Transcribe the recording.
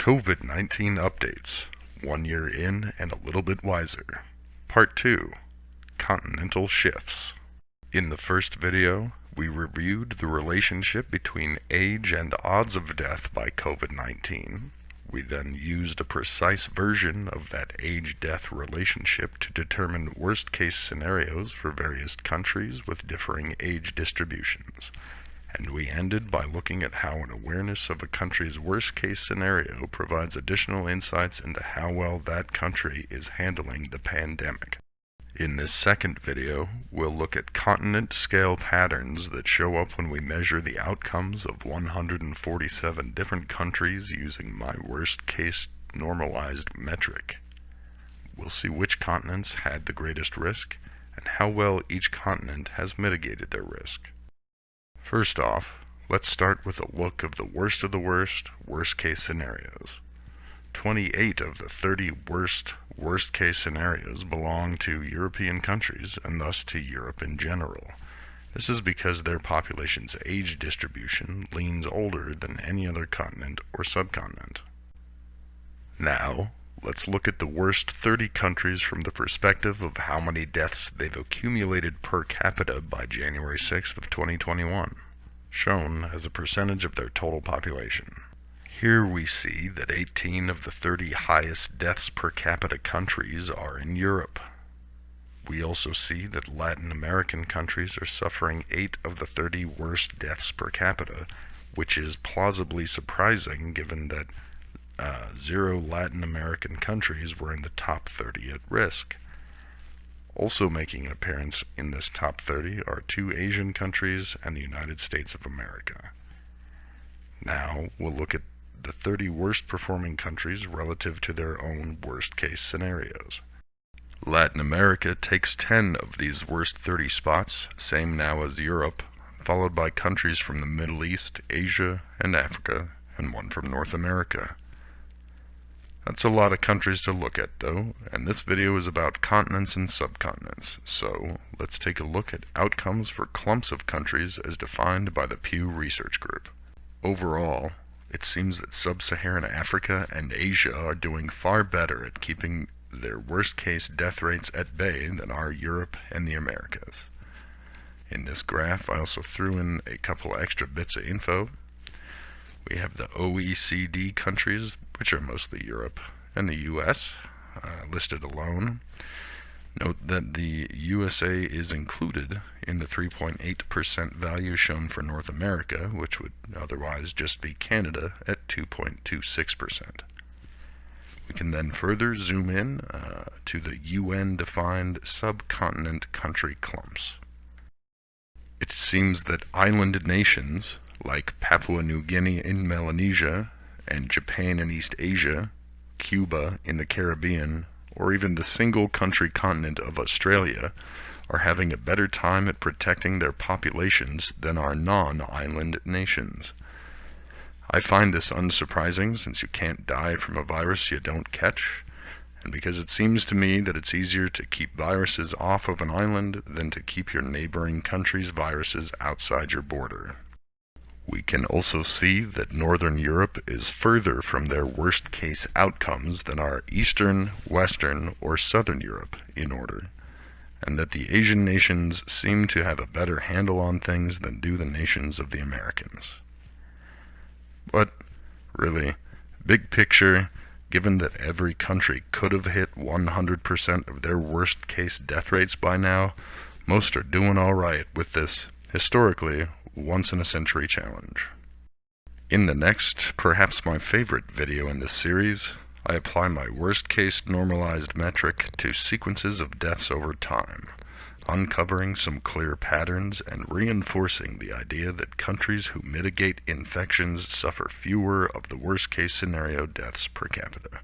COVID-19 updates, 1 year in and a little bit wiser. Part 2, Continental Shifts. In the first video, we reviewed the relationship between age and odds of death by COVID-19. We then used a precise version of that age-death relationship to determine worst-case scenarios for various countries with differing age distributions. And we ended by looking at how an awareness of a country's worst-case scenario provides additional insights into how well that country is handling the pandemic. In this second video, we'll look at continent-scale patterns that show up when we measure the outcomes of 147 different countries using my worst-case-normalized metric. We'll see which continents had the greatest risk and how well each continent has mitigated their risk. First off, let's start with a look of the worst of the worst-case scenarios. 28 of the 30 worst-case scenarios belong to European countries, and thus to Europe in general. This is because their population's age distribution leans older than any other continent or subcontinent. Now, let's look at the worst 30 countries from the perspective of how many deaths they've accumulated per capita by January 6th of 2021, shown as a percentage of their total population. Here we see that 18 of the 30 highest deaths per capita countries are in Europe. We also see that Latin American countries are suffering 8 of the 30 worst deaths per capita, which is plausibly surprising given that 0 Latin American countries were in the top 30 at risk. Also making an appearance in this top 30 are 2 Asian countries and the United States of America. Now we'll look at the 30 worst performing countries relative to their own worst case scenarios. Latin America takes 10 of these worst 30 spots, same now as Europe, followed by countries from the Middle East, Asia, and Africa, and 1 from North America. That's a lot of countries to look at though, and this video is about continents and subcontinents, so let's take a look at outcomes for clumps of countries as defined by the Pew Research Group. Overall, it seems that sub-Saharan Africa and Asia are doing far better at keeping their worst-case death rates at bay than are Europe and the Americas. In this graph, I also threw in a couple extra bits of info. We have the OECD countries, which are mostly Europe, and the US, listed alone. Note that the USA is included in the 3.8% value shown for North America, which would otherwise just be Canada at 2.26%. We can then further zoom in to the UN-defined subcontinent country clumps. It seems that island nations like Papua New Guinea in Melanesia, and Japan in East Asia, Cuba in the Caribbean, or even the single-country continent of Australia, are having a better time at protecting their populations than our non-island nations. I find this unsurprising since you can't die from a virus you don't catch, and because it seems to me that it's easier to keep viruses off of an island than to keep your neighboring country's viruses outside your border. We can also see that Northern Europe is further from their worst-case outcomes than our Eastern, Western, or Southern Europe in order, and that the Asian nations seem to have a better handle on things than do the nations of the Americans. But, really, big picture, given that every country could have hit 100% of their worst-case death rates by now, most are doing all right with this, historically, once-in-a-century challenge. In the next, perhaps my favorite video in this series, I apply my worst-case-normalized metric to sequences of deaths over time, uncovering some clear patterns and reinforcing the idea that countries who mitigate infections suffer fewer of the worst-case scenario deaths per capita.